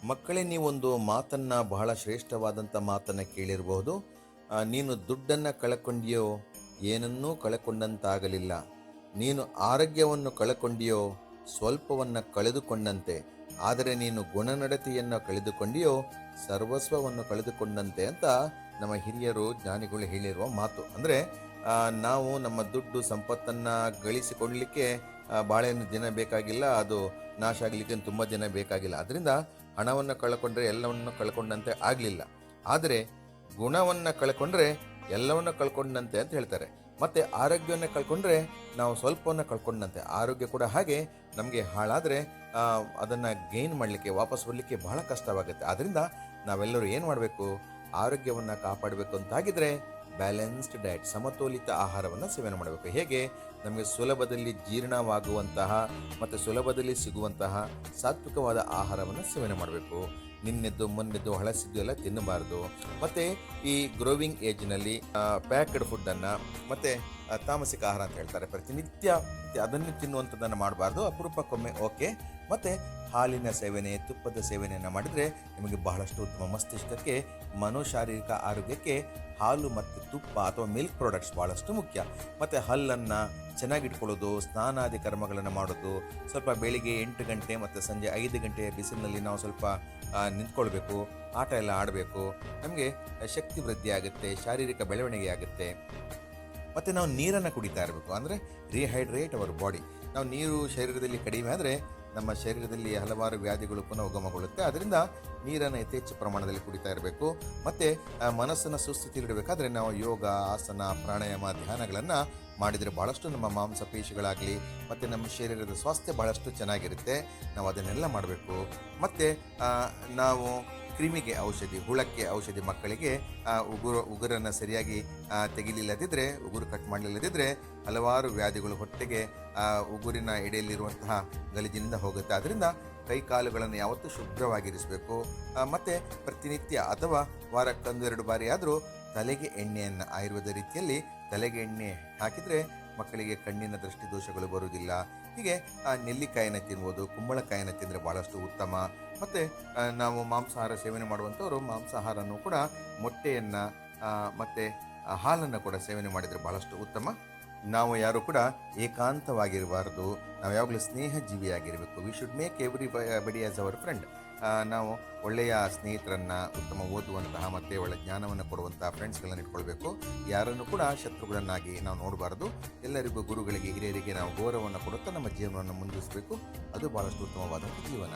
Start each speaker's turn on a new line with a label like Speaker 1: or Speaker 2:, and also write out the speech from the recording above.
Speaker 1: ಮಕ್ಕಳೇ, ನೀವೊಂದು ಮಾತನ್ನ ಬಹಳ ಶ್ರೇಷ್ಠವಾದಂಥ ಮಾತನ್ನ ಕೇಳಿರಬಹುದು. ನೀನು ದುಡ್ಡನ್ನ ಕಳಕೊಂಡಿಯೋ, ಏನನ್ನೂ ಕಳಕೊಂಡಂತಾಗಲಿಲ್ಲ. ನೀನು ಆರೋಗ್ಯವನ್ನು ಕಳಕೊಂಡಿಯೋ, ಸ್ವಲ್ಪವನ್ನ ಕಳೆದುಕೊಂಡಂತೆ. ಆದರೆ ನೀನು ಗುಣನಡತೆಯನ್ನು ಕಳೆದುಕೊಂಡಿಯೋ, ಸರ್ವಸ್ವವನ್ನು ಕಳೆದುಕೊಂಡಂತೆ ಅಂತ ನಮ್ಮ ಹಿರಿಯರು ಜ್ಞಾನಿಗಳು ಹೇಳಿರುವ ಮಾತು. ಅಂದರೆ ನಾವು ನಮ್ಮ ದುಡ್ಡು ಸಂಪತ್ತನ್ನು ಗಳಿಸಿಕೊಳ್ಳಲಿಕ್ಕೆ ಭಾಳೇನು ದಿನ ಬೇಕಾಗಿಲ್ಲ, ಅದು ನಾಶ ಆಗಲಿಕ್ಕೆ ತುಂಬ ದಿನ ಬೇಕಾಗಿಲ್ಲ. ಅದರಿಂದ ಹಣವನ್ನು ಕಳ್ಕೊಂಡ್ರೆ ಎಲ್ಲವನ್ನು ಕಳ್ಕೊಂಡಂತೆ ಆಗಲಿಲ್ಲ. ಆದರೆ ಗುಣವನ್ನು ಕಳ್ಕೊಂಡ್ರೆ ಎಲ್ಲವನ್ನು ಕಳ್ಕೊಂಡಂತೆ ಅಂತ ಹೇಳ್ತಾರೆ. ಮತ್ತು ಆರೋಗ್ಯವನ್ನು ಕಳ್ಕೊಂಡ್ರೆ ನಾವು ಸ್ವಲ್ಪವನ್ನು ಕಳ್ಕೊಂಡಂತೆ. ಆರೋಗ್ಯ ಕೂಡ ಹಾಗೆ, ನಮಗೆ ಹಾಳಾದರೆ ಅದನ್ನು ಗೇನ್ ಮಾಡಲಿಕ್ಕೆ, ವಾಪಸ್ ಬರಲಿಕ್ಕೆ ಬಹಳ ಕಷ್ಟವಾಗುತ್ತೆ. ಆದ್ದರಿಂದ ನಾವೆಲ್ಲರೂ ಏನು ಮಾಡಬೇಕು? ಆರೋಗ್ಯವನ್ನು ಕಾಪಾಡಬೇಕು ಅಂತಾಗಿದ್ರೆ ಬ್ಯಾಲೆನ್ಸ್ಡ್ ಡಯಟ್, ಸಮತೋಲಿತ ಆಹಾರವನ್ನು ಸೇವನೆ ಮಾಡಬೇಕು. ಹೇಗೆ? ನಮಗೆ ಸುಲಭದಲ್ಲಿ ಜೀರ್ಣವಾಗುವಂತಹ ಮತ್ತು ಸುಲಭದಲ್ಲಿ ಸಿಗುವಂತಹ ಸಾತ್ವಿಕವಾದ ಆಹಾರವನ್ನು ಸೇವನೆ ಮಾಡಬೇಕು. ನಿನ್ನೆದ್ದು ಮೊನ್ನೆದ್ದು ಹಳಸಿದ್ದು ಎಲ್ಲ ತಿನ್ನಬಾರ್ದು. ಮತ್ತು ಈ ಗ್ರೋವಿಂಗ್ ಏಜ್ನಲ್ಲಿ ಪ್ಯಾಕ್ಡ್ ಫುಡ್ಡನ್ನು ಮತ್ತು ತಾಮಸಿಕ ಆಹಾರ ಅಂತ ಹೇಳ್ತಾರೆ, ಪ್ರತಿನಿತ್ಯ ಅದನ್ನು ತಿನ್ನುವಂಥದ್ದನ್ನು ಮಾಡಬಾರ್ದು. ಅಪರೂಪಕ್ಕೊಮ್ಮೆ ಓಕೆ. ಮತ್ತು ಹಾಲಿನ ಸೇವನೆ, ತುಪ್ಪದ ಸೇವನೆಯನ್ನು ಮಾಡಿದರೆ ನಿಮಗೆ ಬಹಳಷ್ಟು ಉತ್ತಮ. ಮಸ್ತಿಷ್ಕಕ್ಕೆ, ಮನೋಶಾರೀರಿಕ ಆರೋಗ್ಯಕ್ಕೆ ಹಾಲು ಮತ್ತು ತುಪ್ಪ ಅಥವಾ ಮಿಲ್ಕ್ ಪ್ರಾಡಕ್ಟ್ಸ್ ಭಾಳಷ್ಟು ಮುಖ್ಯ. ಮತ್ತು ಹಲ್ಲನ್ನು ಚೆನ್ನಾಗಿಟ್ಕೊಳ್ಳೋದು, ಸ್ನಾನಾದಿ ಕರ್ಮಗಳನ್ನು ಮಾಡೋದು, ಸ್ವಲ್ಪ ಬೆಳಿಗ್ಗೆ 8 ಗಂಟೆ ಮತ್ತು ಸಂಜೆ 5 ಗಂಟೆ ಬಿಸಿಲಿನಲ್ಲಿ ನಾವು ಸ್ವಲ್ಪ ನಿಂತ್ಕೊಳ್ಬೇಕು, ಆಟ ಎಲ್ಲ ಆಡಬೇಕು. ನಮಗೆ ಶಕ್ತಿ ವೃದ್ಧಿ ಆಗುತ್ತೆ, ಶಾರೀರಿಕ ಬೆಳವಣಿಗೆ ಆಗುತ್ತೆ. ಮತ್ತು ನಾವು ನೀರನ್ನು ಕುಡಿತಾ ಇರಬೇಕು. ಅಂದರೆ ರಿಹೈಡ್ರೇಟ್ ಅವರ್ ಬಾಡಿ. ನಾವು ನೀರು ಶರೀರದಲ್ಲಿ ಕಡಿಮೆ ಆದರೆ ನಮ್ಮ ಶರೀರದಲ್ಲಿ ಹಲವಾರು ವ್ಯಾಧಿಗಳು ಪುನಃ ಉಗಮಗೊಳ್ಳುತ್ತೆ. ಅದರಿಂದ ನೀರನ್ನು ಯಥೇಚ್ಛ ಪ್ರಮಾಣದಲ್ಲಿ ಕುಡಿತಾ ಇರಬೇಕು. ಮತ್ತು ಮನಸ್ಸನ್ನು ಸುಸ್ಥಿತಿಲಿಡಬೇಕಾದ್ರೆ ನಾವು ಯೋಗ, ಆಸನ, ಪ್ರಾಣಾಯಾಮ, ಧ್ಯಾನಗಳನ್ನು ಮಾಡಿದರೆ ಭಾಳಷ್ಟು ನಮ್ಮ ಮಾಂಸಪೇಶಿಗಳಾಗಲಿ ಮತ್ತು ನಮ್ಮ ಶರೀರದ ಸ್ವಾಸ್ಥ್ಯ ಭಾಳಷ್ಟು ಚೆನ್ನಾಗಿರುತ್ತೆ. ನಾವು ಅದನ್ನೆಲ್ಲ ಮಾಡಬೇಕು. ಮತ್ತು ನಾವು ಕ್ರಿಮಿಗೆ ಔಷಧಿ, ಹುಳಕ್ಕೆ ಔಷಧಿ. ಮಕ್ಕಳಿಗೆ ಉಗುರನ್ನು ಸರಿಯಾಗಿ ತೆಗಿಲಿಲ್ಲದಿದ್ದರೆ, ಉಗುರು ಕಟ್ ಮಾಡಲಿಲ್ಲದಿದ್ದರೆ ಹಲವಾರು ವ್ಯಾಧಿಗಳು ಹೊಟ್ಟೆಗೆ ಉಗುರಿನ ಎಡೆಯಲ್ಲಿರುವಂತಹ ಗಲೀಜಿನಿಂದ ಹೋಗುತ್ತೆ. ಅದರಿಂದ ಕೈ ಕಾಲುಗಳನ್ನು ಯಾವತ್ತೂ ಶುಭ್ರವಾಗಿರಿಸಬೇಕು. ಮತ್ತು ಪ್ರತಿನಿತ್ಯ ಅಥವಾ ವಾರಕ್ಕೊಂದು 2 ಬಾರಿ ಆದರೂ ತಲೆಗೆ ಎಣ್ಣೆಯನ್ನು ಆಯುರ್ವೇದ ರೀತಿಯಲ್ಲಿ ತಲೆಗೆ ಎಣ್ಣೆ ಹಾಕಿದರೆ ಮಕ್ಕಳಿಗೆ ಕಣ್ಣಿನ ದೃಷ್ಟಿ ದೋಷಗಳು ಬರುವುದಿಲ್ಲ. ಹೀಗೆ ನೆಲ್ಲಿಕಾಯಿನ ತಿನ್ಬೋದು, ಕುಂಬಳಕಾಯಿನ ತಿಂದರೆ ಭಾಳಷ್ಟು ಉತ್ತಮ. ಮತ್ತು ನಾವು ಮಾಂಸಾಹಾರ ಸೇವನೆ ಮಾಡುವಂಥವರು ಮಾಂಸಾಹಾರನೂ ಕೂಡ, ಮೊಟ್ಟೆಯನ್ನು ಮತ್ತು ಹಾಲನ್ನು ಕೂಡ ಸೇವನೆ ಮಾಡಿದರೆ ಭಾಳಷ್ಟು ಉತ್ತಮ. ನಾವು ಯಾರು ಕೂಡ ಏಕಾಂತವಾಗಿರಬಾರ್ದು. ನಾವು ಯಾವಾಗಲೂ ಸ್ನೇಹ ಜೀವಿಯಾಗಿರಬೇಕು. We should make everybody as our friend. ನಾವು ಒಳ್ಳೆಯ ಸ್ನೇಹಿತರನ್ನು, ಉತ್ತಮ ಓದುವಂತಹ ಮತ್ತು ಒಳ್ಳೆಯ ಜ್ಞಾನವನ್ನು ಕೊಡುವಂತಹ ಫ್ರೆಂಡ್ಸ್ಗಳನ್ನು ಇಟ್ಕೊಳ್ಬೇಕು. ಯಾರನ್ನು ಕೂಡ ಶತ್ರುಗಳನ್ನಾಗಿ ನಾವು ನೋಡಬಾರ್ದು. ಎಲ್ಲರಿಗೂ, ಗುರುಗಳಿಗೆ, ಹಿರಿಯರಿಗೆ ನಾವು ಗೌರವವನ್ನು ಕೊಡುತ್ತಾ ನಮ್ಮ ಜೀವನವನ್ನು ಮುಂದುವರಿಸಬೇಕು. ಅದು ಭಾಳಷ್ಟು ಉತ್ತಮವಾದಂಥ ಜೀವನ.